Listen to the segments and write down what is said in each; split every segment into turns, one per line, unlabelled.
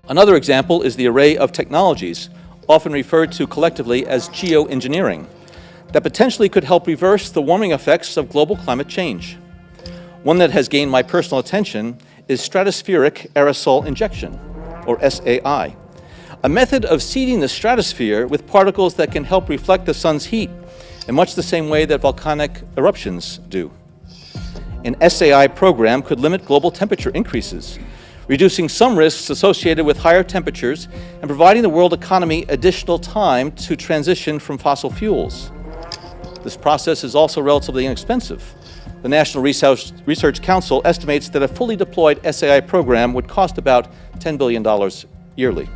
Another example is the array of technologies, often referred to collectively as geoengineering, that potentially could help reverse the warming effects of global climate change. One that has gained my personal attention is stratospheric aerosol injection, or SAI, a method of seeding the stratosphere with particles that can help reflect the sun's heat in much the same way that volcanic eruptions do. An SAI program could limit global temperature increases, reducing some risks associated with higher temperatures and providing the world economy additional time to transition from fossil fuels. This process is also relatively inexpensive. The National Research Council estimates that a fully deployed SAI program would cost about $10 billion yearly.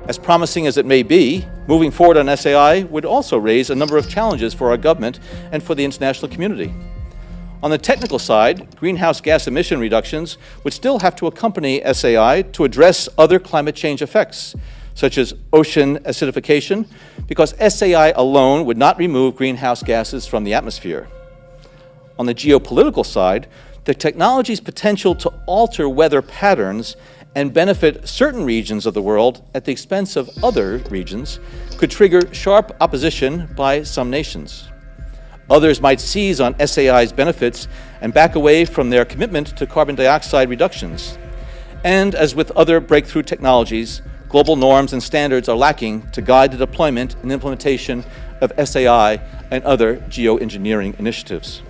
As promising as it may be, moving forward on SAI would also raise a number of challenges for our government and for the international community. On the technical side, greenhouse gas emission reductions would still have to accompany SAI to address other climate change effects, such as ocean acidification, because SAI alone would not remove greenhouse gases from the atmosphere. On the geopolitical side, the technology's potential to alter weather patterns and benefit certain regions of the world at the expense of other regions could trigger sharp opposition by some nations. Others might seize on SAI's benefits and back away from their commitment to carbon dioxide reductions. And as with other breakthrough technologies, global norms and standards are lacking to guide the deployment and implementation of SAI and other geoengineering initiatives.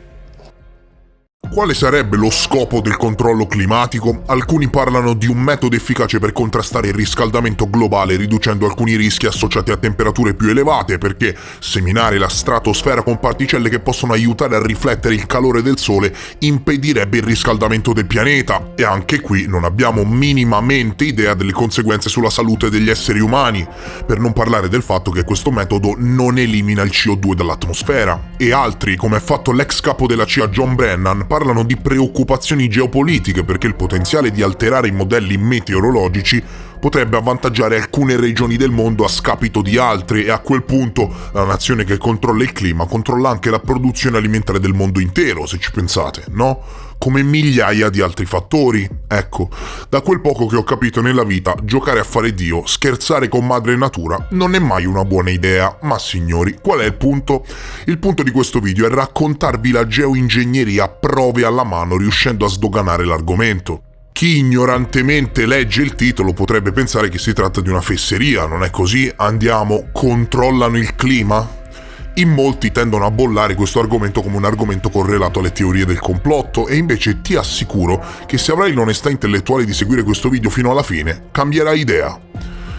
Quale sarebbe lo scopo del controllo climatico? Alcuni parlano di un metodo efficace per contrastare il riscaldamento globale riducendo alcuni rischi associati a temperature più elevate, perché seminare la stratosfera con particelle che possono aiutare a riflettere il calore del Sole impedirebbe il riscaldamento del pianeta, e anche qui non abbiamo minimamente idea delle conseguenze sulla salute degli esseri umani, per non parlare del fatto che questo metodo non elimina il CO2 dall'atmosfera. E altri, come ha fatto l'ex capo della CIA John Brennan, parlano di preoccupazioni geopolitiche perché il potenziale di alterare i modelli meteorologici potrebbe avvantaggiare alcune regioni del mondo a scapito di altre, e a quel punto la nazione che controlla il clima controlla anche la produzione alimentare del mondo intero, se ci pensate, no? Come migliaia di altri fattori. Ecco, da quel poco che ho capito nella vita, giocare a fare Dio, scherzare con madre natura non è mai una buona idea. Ma signori, qual è il punto? Il punto di questo video è raccontarvi la geoingegneria a prove alla mano, riuscendo a sdoganare l'argomento. Chi ignorantemente legge il titolo potrebbe pensare che si tratta di una fesseria, non è così? Andiamo, controllano il clima? In molti tendono a bollare questo argomento come un argomento correlato alle teorie del complotto, e invece ti assicuro che se avrai l'onestà intellettuale di seguire questo video fino alla fine, cambierai idea.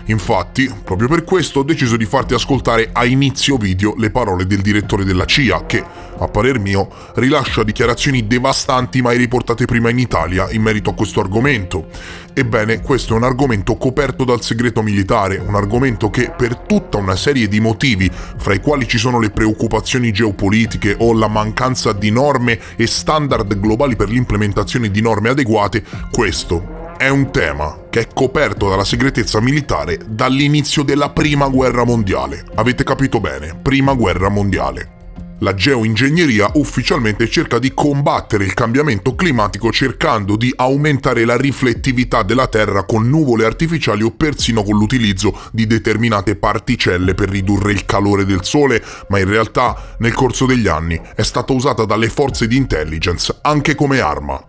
Infatti, proprio per questo ho deciso di farti ascoltare a inizio video le parole del direttore della CIA che, a parer mio, rilascia dichiarazioni devastanti mai riportate prima in Italia in merito a questo argomento. Ebbene, questo è un argomento coperto dal segreto militare, un argomento che, per tutta una serie di motivi, fra i quali ci sono le preoccupazioni geopolitiche o la mancanza di norme e standard globali per l'implementazione di norme adeguate, questo è un tema che è coperto dalla segretezza militare dall'inizio della Prima Guerra Mondiale. Avete capito bene, Prima Guerra Mondiale. La geoingegneria ufficialmente cerca di combattere il cambiamento climatico cercando di aumentare la riflettività della Terra con nuvole artificiali o persino con l'utilizzo di determinate particelle per ridurre il calore del Sole, ma in realtà nel corso degli anni è stata usata dalle forze di intelligence anche come arma.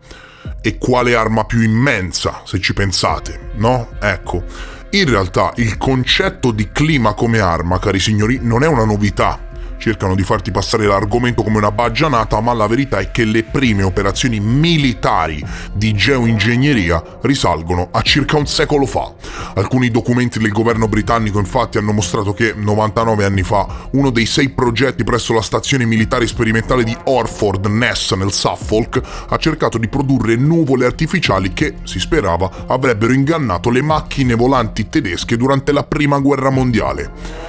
E quale arma più immensa, se ci pensate, no? Ecco, in realtà il concetto di clima come arma, cari signori, non è una novità. Cercano di farti passare l'argomento come una baggianata, ma la verità è che le prime operazioni militari di geoingegneria risalgono a circa un secolo fa. Alcuni documenti del governo britannico infatti hanno mostrato che 99 anni fa uno dei 6 progetti presso la stazione militare sperimentale di Orford Ness nel Suffolk ha cercato di produrre nuvole artificiali che, si sperava, avrebbero ingannato le macchine volanti tedesche durante la Prima Guerra Mondiale.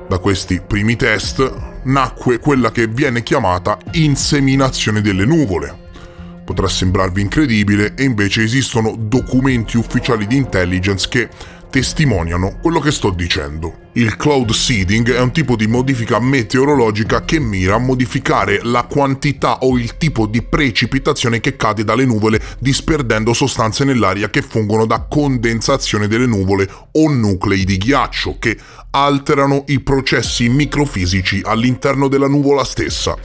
Da questi primi test nacque quella che viene chiamata inseminazione delle nuvole. Potrà sembrarvi incredibile e invece esistono documenti ufficiali di intelligence che testimoniano quello che sto dicendo. Il cloud seeding è un tipo di modifica meteorologica che mira a modificare la quantità o il tipo di precipitazione che cade dalle nuvole disperdendo sostanze nell'aria che fungono da condensazione delle nuvole o nuclei di ghiaccio che alterano i processi microfisici all'interno della nuvola stessa.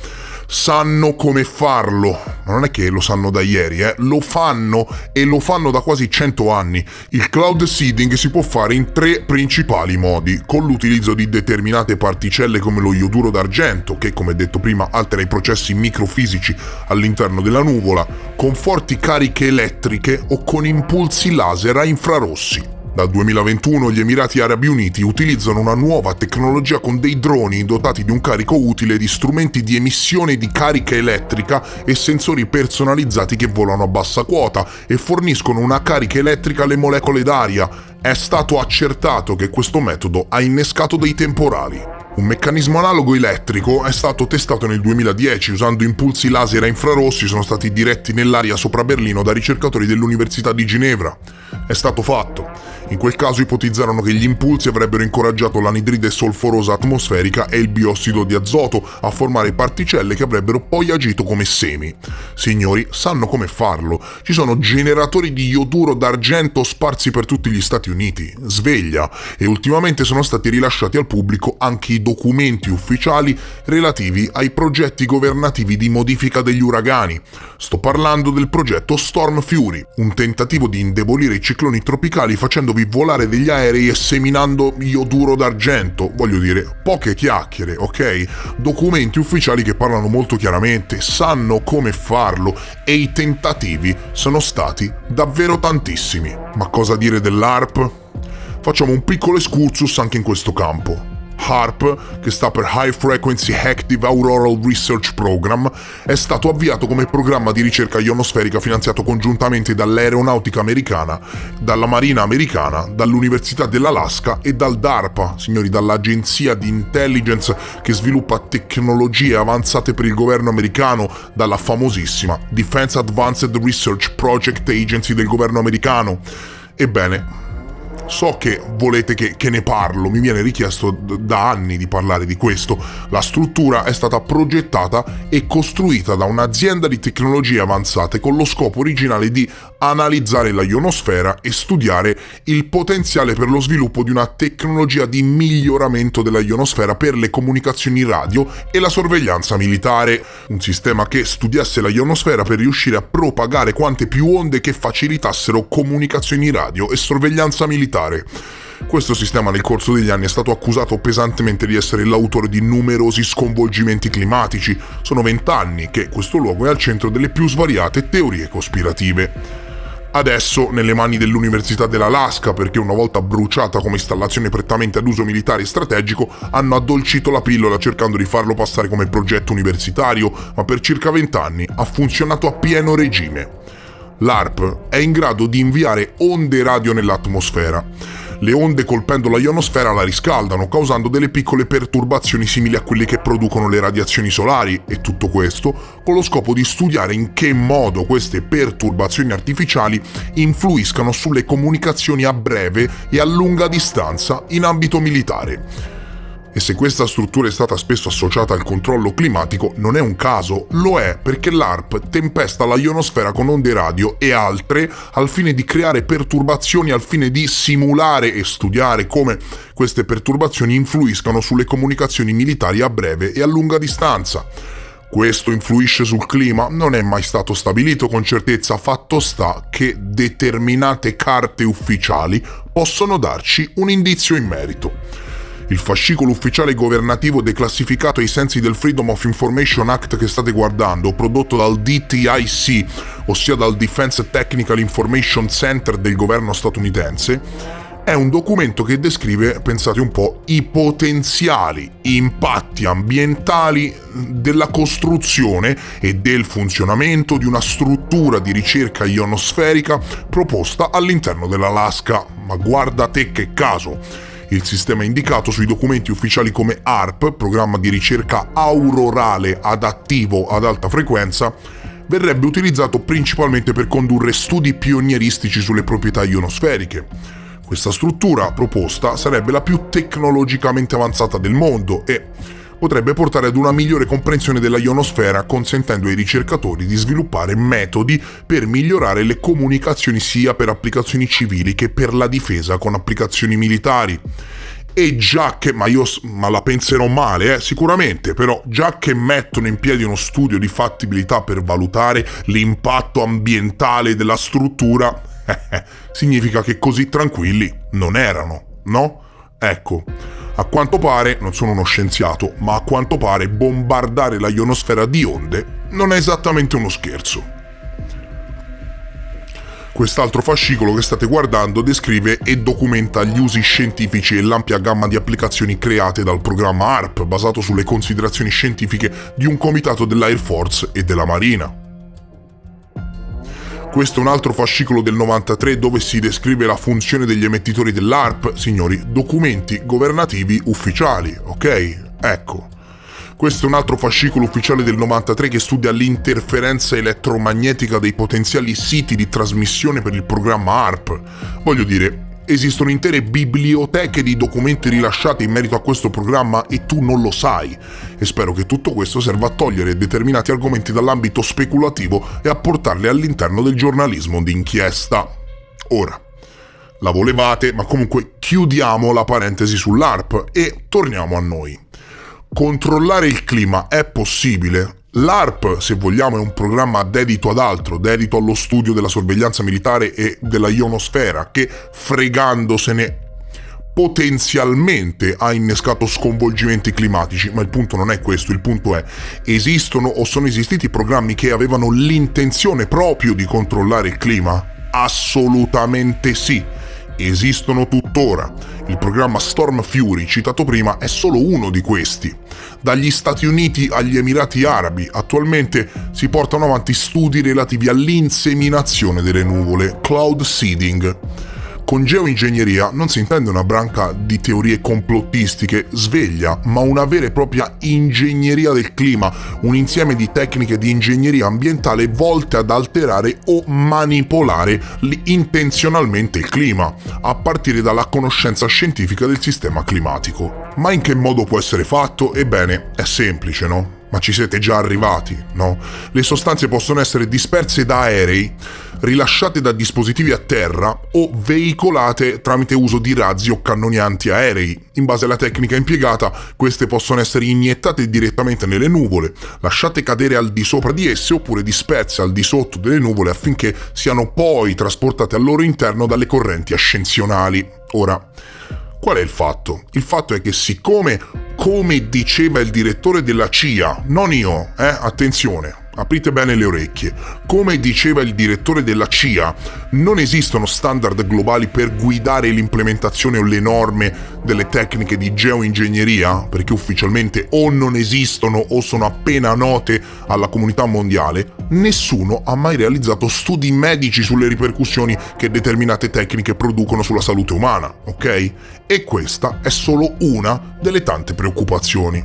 Sanno come farlo, ma non è che lo sanno da ieri, lo fanno e lo fanno da quasi 100 anni. Il cloud seeding si può fare in 3 principali modi, con l'utilizzo di determinate particelle come lo ioduro d'argento, che come detto prima altera i processi microfisici all'interno della nuvola, con forti cariche elettriche o con impulsi laser a infrarossi. Dal 2021 gli Emirati Arabi Uniti utilizzano una nuova tecnologia con dei droni dotati di un carico utile, di strumenti di emissione di carica elettrica e sensori personalizzati che volano a bassa quota e forniscono una carica elettrica alle molecole d'aria. È stato accertato che questo metodo ha innescato dei temporali. Un meccanismo analogo elettrico è stato testato nel 2010 usando impulsi laser a infrarossi, sono stati diretti nell'aria sopra Berlino da ricercatori dell'Università di Ginevra. È stato fatto. In quel caso ipotizzarono che gli impulsi avrebbero incoraggiato l'anidride solforosa atmosferica e il biossido di azoto a formare particelle che avrebbero poi agito come semi. Signori, sanno come farlo. Ci sono generatori di ioduro d'argento sparsi per tutti gli Stati Uniti. Sveglia! E ultimamente sono stati rilasciati al pubblico anche i documenti ufficiali relativi ai progetti governativi di modifica degli uragani. Sto parlando del progetto Storm Fury, un tentativo di indebolire i cicloni tropicali facendovi volare degli aerei e seminando ioduro d'argento. Voglio dire, poche chiacchiere, ok? Documenti ufficiali che parlano molto chiaramente, sanno come farlo e i tentativi sono stati davvero tantissimi. Ma cosa dire dell'HARP? Facciamo un piccolo excursus anche in questo campo. HARP, che sta per High Frequency Active Auroral Research Program, è stato avviato come programma di ricerca ionosferica finanziato congiuntamente dall'Aeronautica americana, dalla Marina americana, dall'Università dell'Alaska e dal DARPA, signori, dall'agenzia di intelligence che sviluppa tecnologie avanzate per il governo americano, dalla famosissima Defense Advanced Research Project Agency del governo americano. Ebbene, so che volete che ne parlo, mi viene richiesto da anni di parlare di questo. La struttura è stata progettata e costruita da un'azienda di tecnologie avanzate con lo scopo originale di analizzare la ionosfera e studiare il potenziale per lo sviluppo di una tecnologia di miglioramento della ionosfera per le comunicazioni radio e la sorveglianza militare. Un sistema che studiasse la ionosfera per riuscire a propagare quante più onde che facilitassero comunicazioni radio e sorveglianza militare. Questo sistema nel corso degli anni è stato accusato pesantemente di essere l'autore di numerosi sconvolgimenti climatici. Sono 20 anni che questo luogo è al centro delle più svariate teorie cospirative. Adesso nelle mani dell'Università dell'Alaska, perché una volta bruciata come installazione prettamente ad uso militare strategico, hanno addolcito la pillola cercando di farlo passare come progetto universitario, ma per circa 20 anni ha funzionato a pieno regime. L'HARP è in grado di inviare onde radio nell'atmosfera. Le onde colpendo la ionosfera la riscaldano, causando delle piccole perturbazioni simili a quelle che producono le radiazioni solari, e tutto questo con lo scopo di studiare in che modo queste perturbazioni artificiali influiscano sulle comunicazioni a breve e a lunga distanza in ambito militare. E se questa struttura è stata spesso associata al controllo climatico, non è un caso, lo è perché l'HARP tempesta la ionosfera con onde radio e altre al fine di creare perturbazioni, al fine di simulare e studiare come queste perturbazioni influiscano sulle comunicazioni militari a breve e a lunga distanza. Questo influisce sul clima? Non è mai stato stabilito con certezza, fatto sta che determinate carte ufficiali possono darci un indizio in merito. Il fascicolo ufficiale governativo declassificato ai sensi del Freedom of Information Act che state guardando, prodotto dal DTIC, ossia dal Defense Technical Information Center del governo statunitense, è un documento che descrive, pensate un po', i potenziali impatti ambientali della costruzione e del funzionamento di una struttura di ricerca ionosferica proposta all'interno dell'Alaska. Ma guarda te che caso! Il sistema indicato sui documenti ufficiali come HARP, programma di ricerca aurorale adattivo ad alta frequenza, verrebbe utilizzato principalmente per condurre studi pionieristici sulle proprietà ionosferiche. Questa struttura proposta sarebbe la più tecnologicamente avanzata del mondo e potrebbe portare ad una migliore comprensione della ionosfera, consentendo ai ricercatori di sviluppare metodi per migliorare le comunicazioni sia per applicazioni civili che per la difesa con applicazioni militari. E già che, ma la penserò male, sicuramente, però già che mettono in piedi uno studio di fattibilità per valutare l'impatto ambientale della struttura, significa che così tranquilli non erano, no? Ecco, a quanto pare, non sono uno scienziato, ma a quanto pare bombardare la ionosfera di onde non è esattamente uno scherzo. Quest'altro fascicolo che state guardando descrive e documenta gli usi scientifici e l'ampia gamma di applicazioni create dal programma HARP, basato sulle considerazioni scientifiche di un comitato dell'Air Force e della Marina. Questo è un altro fascicolo del 93 dove si descrive la funzione degli emettitori dell'HARP, signori, documenti governativi ufficiali, ok? Ecco. Questo è un altro fascicolo ufficiale del 93 che studia l'interferenza elettromagnetica dei potenziali siti di trasmissione per il programma HARP. Voglio dire, esistono intere biblioteche di documenti rilasciati in merito a questo programma e tu non lo sai. E spero che tutto questo serva a togliere determinati argomenti dall'ambito speculativo e a portarli all'interno del giornalismo d'inchiesta. Ora, la volevate, ma comunque chiudiamo la parentesi sull'HARP e torniamo a noi. Controllare il clima è possibile? L'HARP, se vogliamo, è un programma dedito ad altro, dedito allo studio della sorveglianza militare e della ionosfera, che, fregandosene, potenzialmente ha innescato sconvolgimenti climatici, ma il punto non è questo, il punto è: esistono o sono esistiti programmi che avevano l'intenzione proprio di controllare il clima? Assolutamente sì. Esistono tuttora. Il programma Storm Fury, citato prima, è solo uno di questi. Dagli Stati Uniti agli Emirati Arabi, attualmente si portano avanti studi relativi all'inseminazione delle nuvole, cloud seeding. Con geoingegneria non si intende una branca di teorie complottistiche sveglia, ma una vera e propria ingegneria del clima, un insieme di tecniche di ingegneria ambientale volte ad alterare o manipolare intenzionalmente il clima, a partire dalla conoscenza scientifica del sistema climatico. Ma in che modo può essere fatto? Ebbene, è semplice, no? Ma ci siete già arrivati, no? Le sostanze possono essere disperse da aerei, rilasciate da dispositivi a terra o veicolate tramite uso di razzi o cannoni antiaerei. In base alla tecnica impiegata, queste possono essere iniettate direttamente nelle nuvole, lasciate cadere al di sopra di esse oppure disperse al di sotto delle nuvole affinché siano poi trasportate al loro interno dalle correnti ascensionali. Ora, qual è il fatto? Il fatto è che siccome, come diceva il direttore della CIA, non io, attenzione, aprite bene le orecchie, come diceva il direttore della CIA, non esistono standard globali per guidare l'implementazione o le norme delle tecniche di geoingegneria, perché ufficialmente o non esistono o sono appena note alla comunità mondiale, nessuno ha mai realizzato studi medici sulle ripercussioni che determinate tecniche producono sulla salute umana, ok? E questa è solo una delle tante preoccupazioni.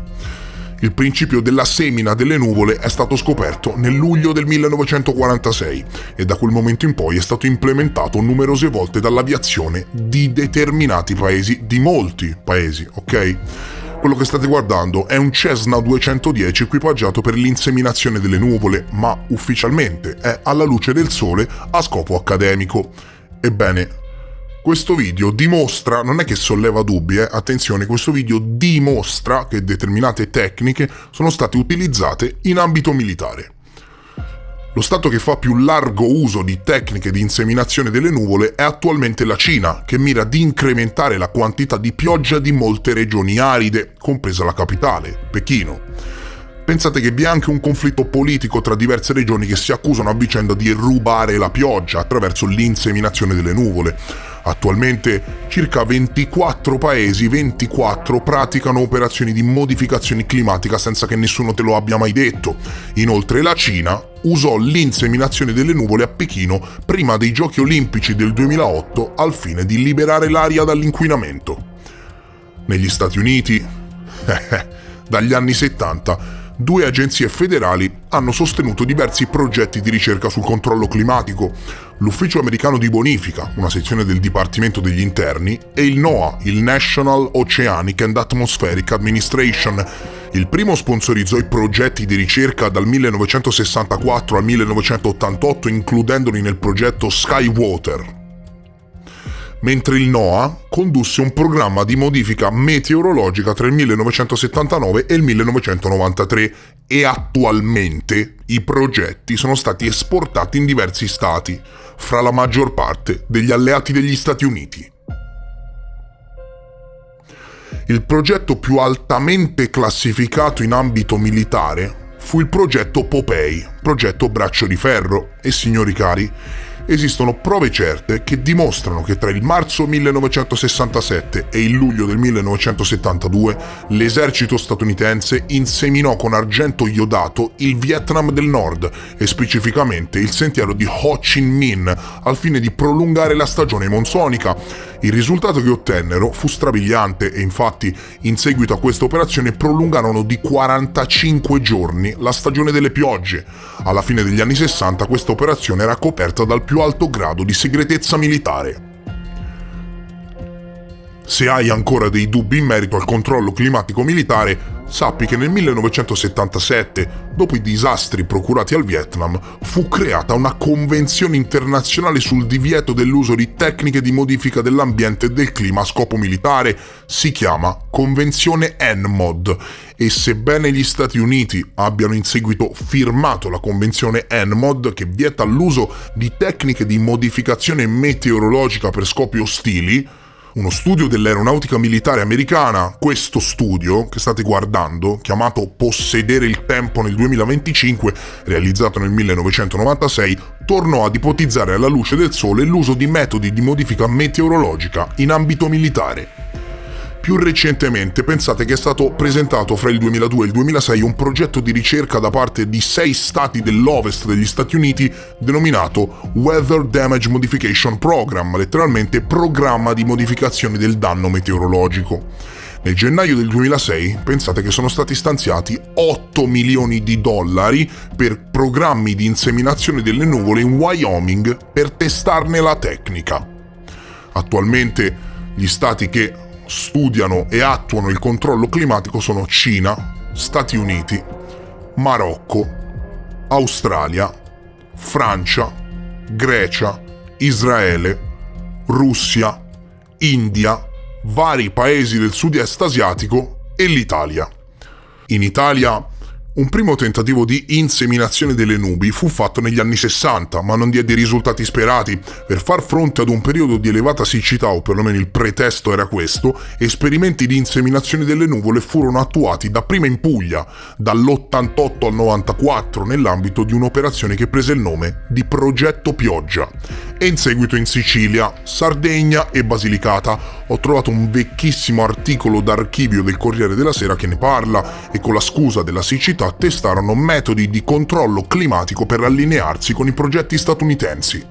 Il principio della semina delle nuvole è stato scoperto nel luglio del 1946 e da quel momento in poi è stato implementato numerose volte dall'aviazione di determinati paesi, di molti paesi, ok? Quello che state guardando è un Cessna 210 equipaggiato per l'inseminazione delle nuvole, ma ufficialmente è alla luce del sole a scopo accademico. Ebbene, questo video dimostra, non è che solleva dubbi, attenzione, questo video dimostra che determinate tecniche sono state utilizzate in ambito militare. Lo stato che fa più largo uso di tecniche di inseminazione delle nuvole è attualmente la Cina, che mira ad incrementare la quantità di pioggia di molte regioni aride, compresa la capitale, Pechino. Pensate che vi è anche un conflitto politico tra diverse regioni che si accusano a vicenda di rubare la pioggia attraverso l'inseminazione delle nuvole. Attualmente circa 24 paesi, 24 praticano operazioni di modificazione climatica senza che nessuno te lo abbia mai detto. Inoltre la Cina usò l'inseminazione delle nuvole a Pechino prima dei Giochi Olimpici del 2008 al fine di liberare l'aria dall'inquinamento. Negli Stati Uniti, dagli anni 70, 2 agenzie federali hanno sostenuto diversi progetti di ricerca sul controllo climatico, l'Ufficio americano di bonifica, una sezione del Dipartimento degli Interni, e il NOAA, il National Oceanic and Atmospheric Administration. Il primo sponsorizzò i progetti di ricerca dal 1964 al 1988, includendoli nel progetto Skywater, mentre il NOAA condusse un programma di modifica meteorologica tra il 1979 e il 1993 e attualmente i progetti sono stati esportati in diversi stati, fra la maggior parte degli alleati degli Stati Uniti. Il progetto più altamente classificato in ambito militare fu il progetto Popeye, progetto Braccio di Ferro, e signori cari, esistono prove certe che dimostrano che tra il marzo 1967 e il luglio del 1972 l'esercito statunitense inseminò con argento iodato il Vietnam del Nord e specificamente il sentiero di Ho Chi Minh al fine di prolungare la stagione monsonica. Il risultato che ottennero fu strabiliante e infatti in seguito a questa operazione prolungarono di 45 giorni la stagione delle piogge. Alla fine degli anni 60 questa operazione era coperta dal più alto grado di segretezza militare. Se hai ancora dei dubbi in merito al controllo climatico militare, sappi che nel 1977, dopo i disastri procurati al Vietnam, fu creata una convenzione internazionale sul divieto dell'uso di tecniche di modifica dell'ambiente e del clima a scopo militare. Si chiama Convenzione NMOD e sebbene gli Stati Uniti abbiano in seguito firmato la Convenzione NMOD che vieta l'uso di tecniche di modificazione meteorologica per scopi ostili, uno studio dell'aeronautica militare americana, questo studio che state guardando, chiamato Possedere il tempo nel 2025, realizzato nel 1996, tornò ad ipotizzare alla luce del sole l'uso di metodi di modifica meteorologica in ambito militare. Più recentemente pensate che è stato presentato fra il 2002 e il 2006 un progetto di ricerca da parte di 6 stati dell'ovest degli Stati Uniti denominato Weather Damage Modification Program, letteralmente programma di modificazione del danno meteorologico. Nel gennaio del 2006 pensate che sono stati stanziati 8 milioni di dollari per programmi di inseminazione delle nuvole in Wyoming per testarne la tecnica. Attualmente gli stati che studiano e attuano il controllo climatico sono Cina, Stati Uniti, Marocco, Australia, Francia, Grecia, Israele, Russia, India, vari paesi del sud-est asiatico e l'Italia. In Italia un primo tentativo di inseminazione delle nubi fu fatto negli anni 60, ma non diede i risultati sperati. Per far fronte ad un periodo di elevata siccità, o perlomeno il pretesto era questo, esperimenti di inseminazione delle nuvole furono attuati dapprima in Puglia, dall'88 al 94, nell'ambito di un'operazione che prese il nome di Progetto Pioggia, e in seguito in Sicilia, Sardegna e Basilicata. Ho trovato un vecchissimo articolo d'archivio del Corriere della Sera che ne parla, e con la scusa della siccità testarono metodi di controllo climatico per allinearsi con i progetti statunitensi.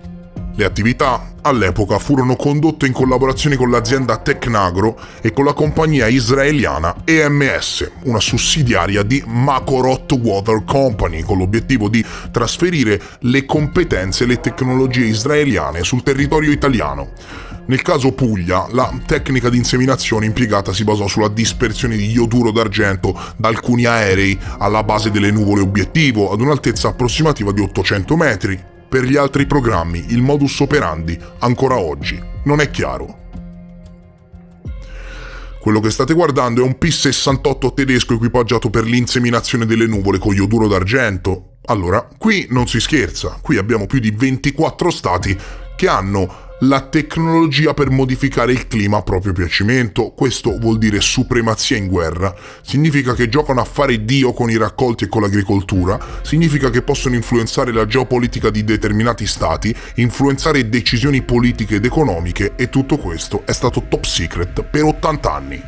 Le attività all'epoca furono condotte in collaborazione con l'azienda Tecnagro e con la compagnia israeliana EMS, una sussidiaria di Makorot Water Company, con l'obiettivo di trasferire le competenze e le tecnologie israeliane sul territorio italiano. Nel caso Puglia, la tecnica di inseminazione impiegata si basò sulla dispersione di ioduro d'argento da alcuni aerei alla base delle nuvole obiettivo ad un'altezza approssimativa di 800 metri. Per gli altri programmi il modus operandi ancora oggi non è chiaro. Quello che state guardando è un P-68 tedesco equipaggiato per l'inseminazione delle nuvole con ioduro d'argento. Allora, qui non si scherza, qui abbiamo più di 24 stati che hanno la tecnologia per modificare il clima a proprio piacimento. Questo vuol dire supremazia in guerra, significa che giocano a fare Dio con i raccolti e con l'agricoltura, significa che possono influenzare la geopolitica di determinati stati, influenzare decisioni politiche ed economiche, e tutto questo è stato top secret per 80 anni.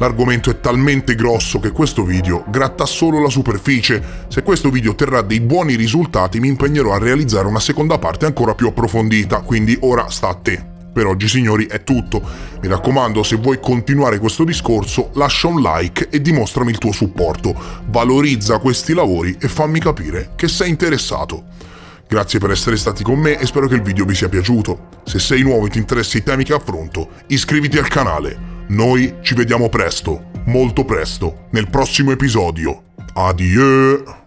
L'argomento è talmente grosso che questo video gratta solo la superficie. Se questo video otterrà dei buoni risultati mi impegnerò a realizzare una seconda parte ancora più approfondita, quindi ora sta a te. Per oggi signori è tutto, mi raccomando, se vuoi continuare questo discorso lascia un like e dimostrami il tuo supporto, valorizza questi lavori e fammi capire che sei interessato. Grazie per essere stati con me e spero che il video vi sia piaciuto. Se sei nuovo e ti interessano i temi che affronto, iscriviti al canale. Noi ci vediamo presto, molto presto, nel prossimo episodio. Adieu!